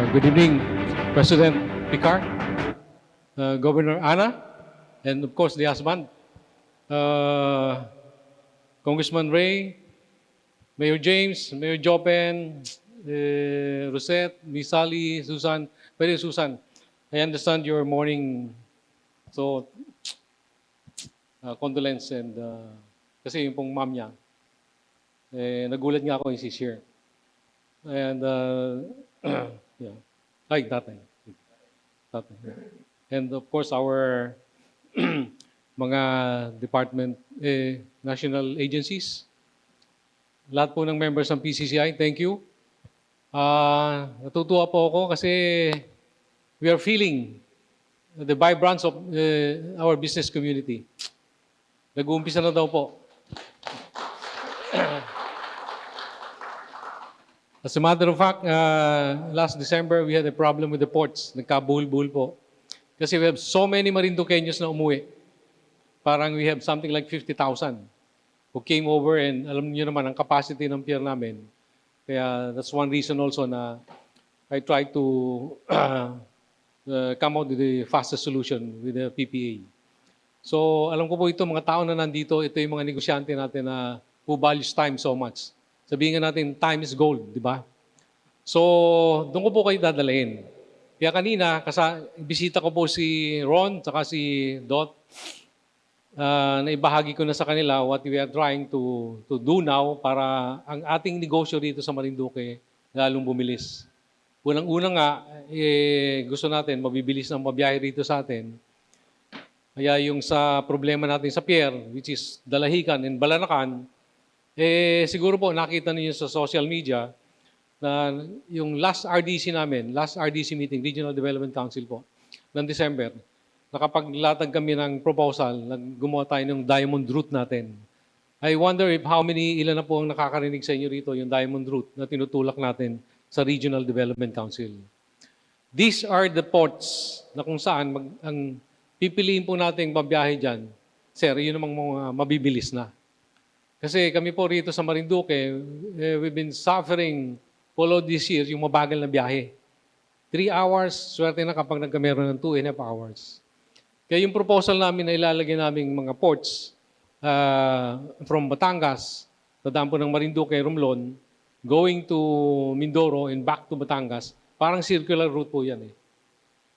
Good evening, President Picard, Governor Ana, and of course the husband, uh, Congressman Ray, Mayor James, Mayor Jopen, Rosette, Miss Sally, Susan. Pwede Susan, I understand your morning, so condolence and kasi yung pong mom niya, nagulat nga ako yung si Share. And yeah, ay tatay. And of course our mga department, national agencies, lahat po ng members ng PCCI, thank you. Natutuwa po ako kasi we are feeling the vibrance of our business community. Nag-uumpisa na daw po. As a matter of fact, last December, we had a problem with the ports. Nagkabuhol-buhol po. Kasi we have so many Marinduqueños na umuwi. Parang we have something like 50,000 who came over and alam niyo naman ang capacity ng pier namin. Kaya that's one reason also na I try to come out with the fastest solution with the PPA. So alam ko po ito, mga tao na nandito, ito yung mga negosyante natin na who values time so much. Sabihin nga natin, time is gold, di ba? So, doon ko po kayo dadalahin. Kaya kanina, bisita ko po si Ron, saka si Dot. Naibahagi ko na sa kanila what we are trying to do now para ang ating negosyo dito sa Marinduque lalong bumilis. Unang-una nga, gusto natin, mabibilis ng mabiyahe rito sa atin. Kaya yung sa problema natin sa pier, which is Dalahican and Balanacan, siguro po nakita niyo sa social media na yung last RDC namin, last RDC meeting, Regional Development Council po, ng December, nakapaglatag kami ng proposal, gumawa tayo ng diamond route natin. I wonder if ilan na po ang nakakarinig sa inyo rito yung diamond route na tinutulak natin sa Regional Development Council. These are the ports na kung saan ang pipiliin po natin babiyahe dyan, sir, yun namang mga mabibilis na. Kasi kami po rito sa Marinduque, we've been suffering all this year yung mabagal na biyahe. 3 hours, swerte na kapag nagkameron ng 2.5 hours. Kaya yung proposal namin na ilalagay naming mga ports from Batangas, dadaan po ng Marinduque, Romblon, going to Mindoro and back to Batangas, parang circular route po yan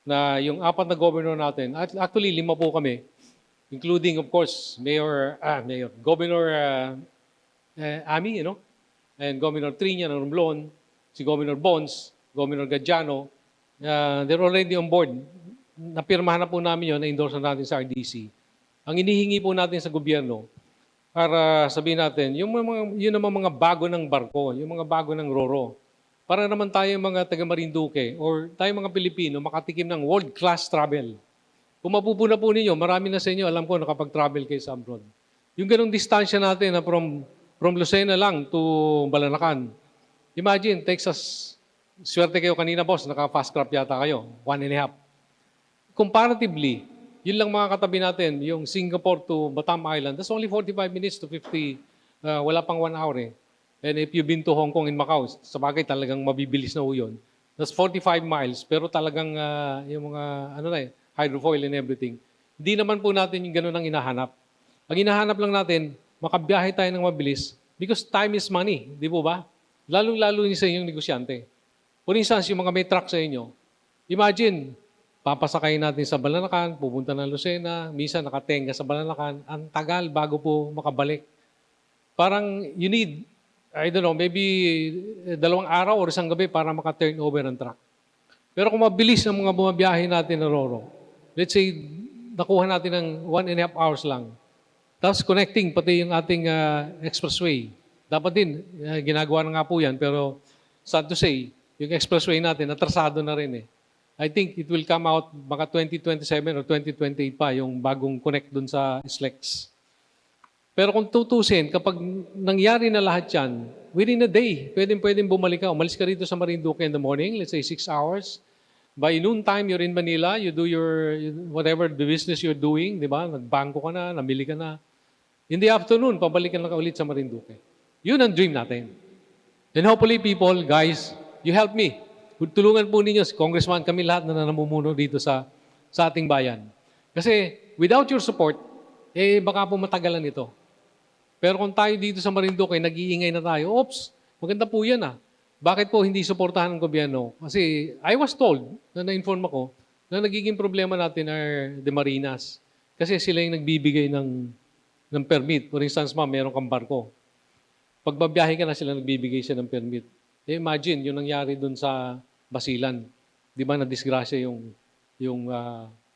Na yung 4 na governor natin, actually 5 po kami, including, of course, Governor Ami, and Governor Triña ng Romblon, si Governor Bons, Governor Gadiano, they're already on board. Napirmahan na po namin yun, na-endorse na natin sa RDC. Ang inihingi po natin sa gobyerno, para sabihin natin, yun naman mga bago ng barko, yung mga bago ng roro, para naman tayo mga taga Marinduque or tayo mga Pilipino makatikim ng world-class travel. Kung mapupuna po ninyo, marami na sa inyo, alam ko, nakapag-travel kayo sa abroad. Yung ganong distansya natin na from Lucena lang to Balanacan. Imagine, Texas, swerte kayo kanina, boss, naka-fast craft yata kayo, 1.5. Comparatively, yun lang mga katabi natin, yung Singapore to Batam Island, that's only 45 minutes to 50, wala pang 1 hour And if you've been to Hong Kong and Macau, sabagay talagang mabibilis na yun. That's 45 miles, pero talagang yung mga, hydrofoil and everything. Hindi naman po natin yung gano'n ang hinahanap. Ang hinahanap lang natin, makabiyahe tayo ng mabilis because time is money, di po ba? Lalong-lalo sa inyong negosyante. For instance, yung mga may truck sa inyo, imagine, papasakayin natin sa Balanacan, pupunta ng Lucena, minsan nakatenga sa Balanacan, ang tagal bago po makabalik. Parang you need, I don't know, maybe 2 araw o 1 gabi para maka-turn over ang truck. Pero kung mabilis ang mga bumabiyahe natin na roro, let's say, nakuha natin ng 1.5 hours lang. Tapos connecting pati yung ating expressway. Dapat din, ginagawa na nga po yan, pero sad to say, yung expressway natin, atrasado na rin I think it will come out baka 2027 or 2028 pa yung bagong connect dun sa SLEX. Pero kung tutusin, kapag nangyari na lahat yan, within a day, pwedeng bumalik ka. Umalis ka rito sa Marinduque in the morning, let's say 6 hours. By noontime, you're in Manila, you do your, whatever the business you're doing, di ba? Nagbangko ka na, namili ka na. In the afternoon, pabalik ka na ulit sa Marinduque. Yun ang dream natin. And hopefully, people, guys, you help me. tulungan po ninyo, si Congressman, kami lahat na namumuno dito sa ating bayan. Kasi without your support, baka po matagalan ito. Pero kung tayo dito sa Marinduque, nag-iingay na tayo, oops, maganda po yan ah. Bakit po hindi suportahan ng gobyerno? Kasi I was told, na-inform ako, na nagiging problema natin are the marinas. Kasi sila yung nagbibigay ng permit. For instance, ma'am, meron kang barko. Pag babiyahe ka na sila, nagbibigay siya ng permit. Imagine, yung nangyari dun sa Basilan. Di ba na-disgrasya yung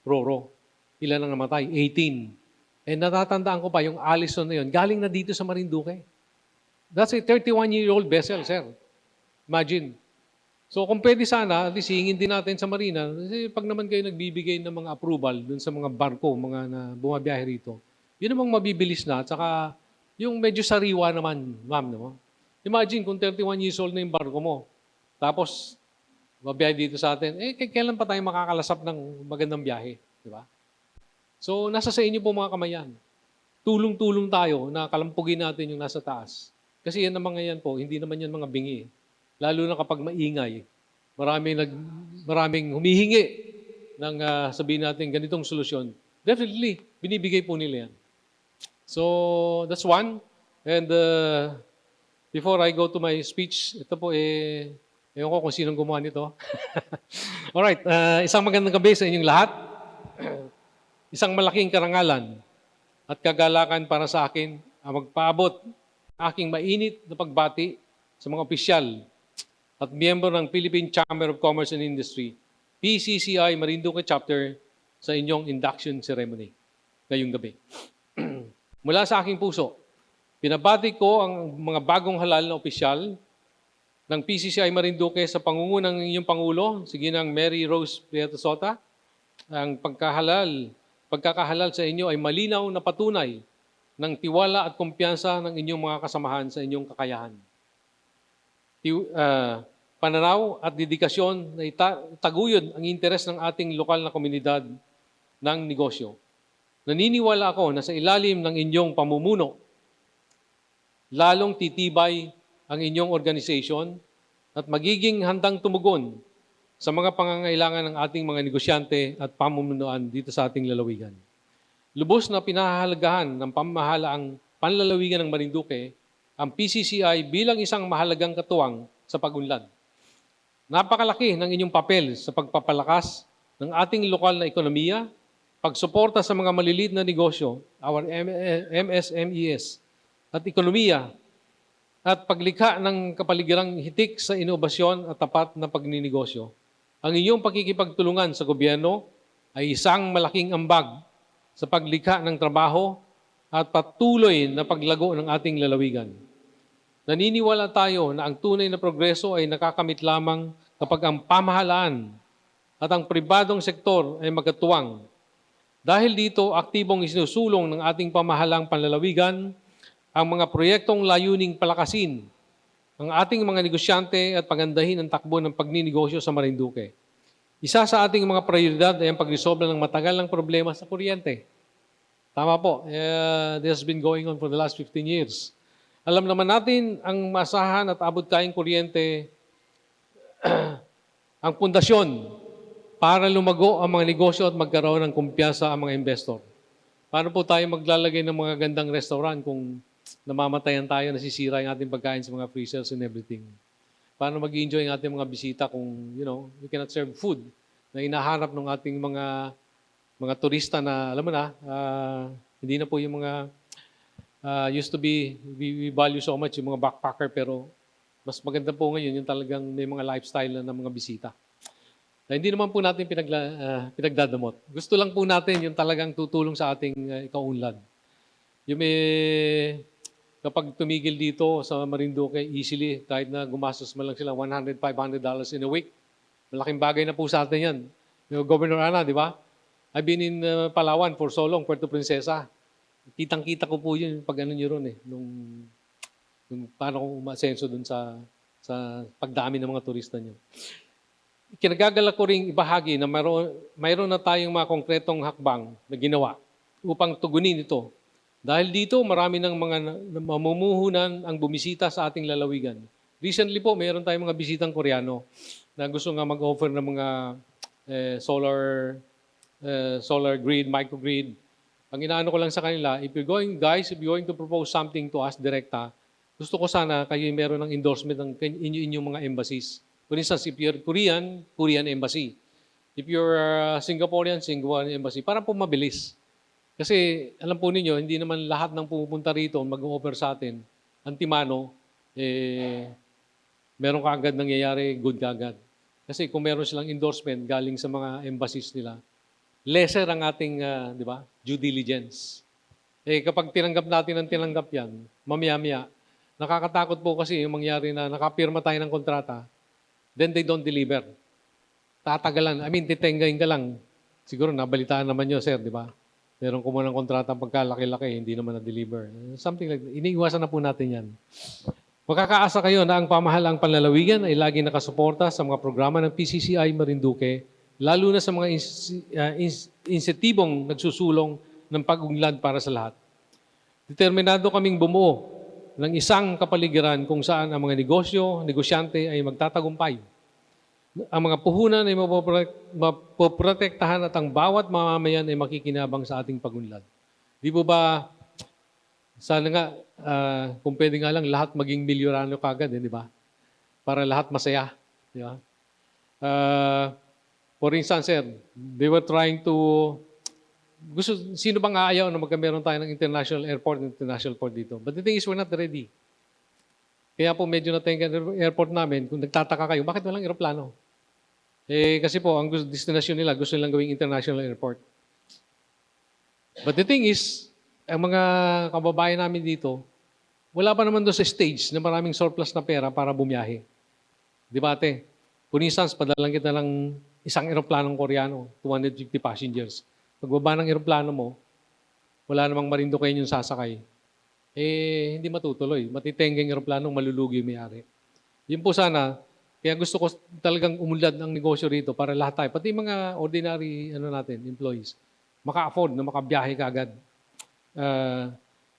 Roro? Ilan ang namatay? 18. And natatandaan ko pa, yung Allison na yun, galing na dito sa Marinduque. That's a 31-year-old vessel, sir. Imagine. So kung pwede sana, at least hingin din natin sa Marina, kasi pag naman kayo nagbibigay ng mga approval dun sa mga barko, mga na bumabiyahe rito, yun namang mabibilis na, at saka yung medyo sariwa naman, ma'am, no? Imagine kung 31 years old na yung barko mo, tapos babiyahe dito sa atin, kailan pa tayo makakalasap ng magandang biyahe? Di ba? So, nasa sa inyo po mga kamayan. Tulong-tulong tayo na kalampugin natin yung nasa taas. Kasi yan naman ngayon po, hindi naman yan mga bingi. Lalo na kapag maingay, maraming humihingi ng sabihin natin ganitong solusyon. Definitely, binibigay po nila yan. So, that's one. And before I go to my speech, ito po ewan ko kung sinong gumawa nito. Alright, isang magandang gabi sa inyong lahat. Isang malaking karangalan at kagalakan para sa akin ang magpaabot aking mainit na pagbati sa mga opisyal at miyembro ng Philippine Chamber of Commerce and Industry, PCCI Marinduque Chapter, sa inyong induction ceremony ngayong gabi. Mula sa aking puso, pinabati ko ang mga bagong halal na opisyal ng PCCI Marinduque sa pangunguna ng inyong Pangulo, si Ginang Mary Rose Prieto Sota. Ang pagkakahalal sa inyo ay malinaw na patunay ng tiwala at kumpiyansa ng inyong mga kasamahan sa inyong kakayahan. Pananaw at dedikasyon na itaguyod ang interes ng ating lokal na komunidad ng negosyo. Naniniwala ako na sa ilalim ng inyong pamumuno, lalong titibay ang inyong organisasyon at magiging handang tumugon sa mga pangangailangan ng ating mga negosyante at pamumunuan dito sa ating lalawigan. Lubos na pinahahalagahan ng pamahalaang panlalawigan ng Marinduque ang PCCI bilang isang mahalagang katuwang sa pag-unlad. Napakalaki ng inyong papel sa pagpapalakas ng ating lokal na ekonomiya, pagsuporta sa mga maliliit na negosyo, our MSMEs, at ekonomiya, at paglikha ng kapaligirang hitik sa inobasyon at tapat na pagninegosyo. Ang inyong pakikipagtulungan sa gobyerno ay isang malaking ambag sa paglikha ng trabaho at patuloy na paglago ng ating lalawigan. Naniniwala tayo na ang tunay na progreso ay nakakamit lamang kapag ang pamahalaan at ang pribadong sektor ay magkatuwang. Dahil dito, aktibong isinusulong ng ating pamahalang panlalawigan ang mga proyektong layuning palakasin ang ating mga negosyante at pagandahin ang takbo ng pagninegosyo sa Marinduque. Isa sa ating mga prioridad ay ang pagresolve ng matagal ng problema sa kuryente. Tama po, this has been going on for the last 15 years. Alam naman natin ang masahan at abot-kayang kuryente ang pundasyon para lumago ang mga negosyo at magkaroon ng kumpiyansa ang mga investor. Paano po tayo maglalagay ng mga gandang restaurant kung namamatayan tayo, nasisira yung ating pagkain sa mga freezers and everything? Paano mag-enjoy ang ating mga bisita kung, we cannot serve food na inahanap ng ating mga turista na, alam mo na, hindi na po yung mga used to be, we value so much yung mga backpacker, pero mas maganda po ngayon yung talagang may mga lifestyle na ng mga bisita. Na hindi naman po natin pinagdadamot. Gusto lang po natin yung talagang tutulong sa ating ikaunlad. Yung kapag tumigil dito sa Marinduque, easily, kahit na gumastos man lang sila $100, $500 in a week, malaking bagay na po sa atin yan. Yung Governor Ana, di ba? I've been in Palawan for so long, Puerto Princesa. Kitang-kita ko po yun pag ano nyo ron nung paano ko umasenso dun sa pagdami ng mga turista nyo. Kinagagala ko ring ibahagi na mayroon na tayong mga konkretong hakbang na ginawa upang tugunin ito. Dahil dito, marami ng mga mamumuhunan ang bumisita sa ating lalawigan. Recently po, mayroon tayong mga bisitang Koreano. na gusto nga mag-offer ng mga solar grid, microgrid. Ang inaano ko lang sa kanila, if you're going to propose something to us direkta, gusto ko sana kayo meron ng endorsement ng inyong mga embassies. For instance, if you're Korean, Korean embassy. If you're Singaporean, Singaporean embassy. Para po mabilis. Kasi alam po ninyo, hindi naman lahat ng pupunta rito mag-offer sa atin, antimano, meron kaagad nangyayari, good kaagad. Kasi kung meron silang endorsement galing sa mga embassies nila, lesser ang ating di ba, due diligence. Kapag tinanggap natin ang tinanggap yan, mamaya-maya, nakakatakot po kasi yung mangyari na nakapirma tayo ng kontrata, then they don't deliver. Tatagalan. Titengayin ka lang. Siguro nabalitaan naman nyo, sir, di ba? Meron kumuha ng kontrata pagkalaki-laki, hindi naman na-deliver. Something like that. Iniiwasan na po natin yan. Makakaasa kayo na ang pamahalaang panlalawigan ay lagi nakasuporta sa mga programa ng PCCI Marinduque, lalo na sa mga insenitibong nagsusulong ng pag-unlad para sa lahat. Determinado kaming bumuo ng isang kapaligiran kung saan ang mga negosyante ay magtatagumpay. Ang mga puhunan ay mapoprotektahan at ang bawat mamamayan ay makikinabang sa ating pag-unlad. Di po ba, sana nga, kung pwede nga lang, lahat maging milyonaryo kagad, di ba? Para lahat masaya. Di ba? For instance, sir, they were trying to, sino bang aayaw na magkameron tayo ng international port dito? But the thing is, we're not ready. Kaya po medyo natingin ang airport namin, kung nagtataka kayo, bakit walang aeroplano? Kasi po, ang destination nila, gusto nilang gawing international airport. But the thing is, ang mga kababayan namin dito, wala pa naman doon sa stage na maraming surplus na pera para bumiyahe. Di ba, ate? For instance, padalang kita ng isang aeroplanong Koreano, 250 passengers. Pagbaba ng aeroplano mo, wala namang Marinduque yung sasakay. Hindi matutuloy. Matitenggang aeroplanong malulugi yung may-ari. Yun po sana, kaya gusto ko talagang umulad ang negosyo rito para lahat tayo, pati mga ordinary employees, maka-afford na makabiyahe kaagad.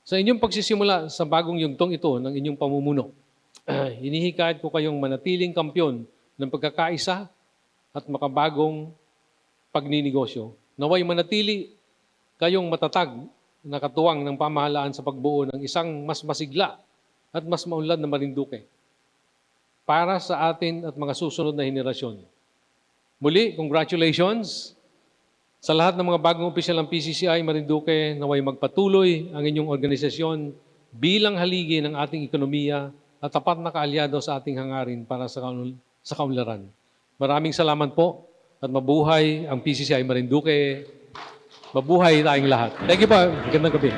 Sa inyong pagsisimula sa bagong yugtong ito ng inyong pamumuno, hinihikayat ko kayong manatiling kampyon ng pagkakaisa at makabagong pagninegosyo. Naway manatili kayong matatag na katuwang ng pamahalaan sa pagbuo ng isang mas masigla at mas maunlad na Marinduque para sa atin at mga susunod na henerasyon. Muli, congratulations sa lahat ng mga bagong opisyal ng PCCI Marinduque, naway magpatuloy ang inyong organisasyon bilang haligi ng ating ekonomiya at tapat na kaalyado sa ating hangarin para sa kaunlaran. Maraming salamat po at mabuhay ang PCCI Marinduque. Mabuhay tayong lahat. Thank you po. Magandang gabi.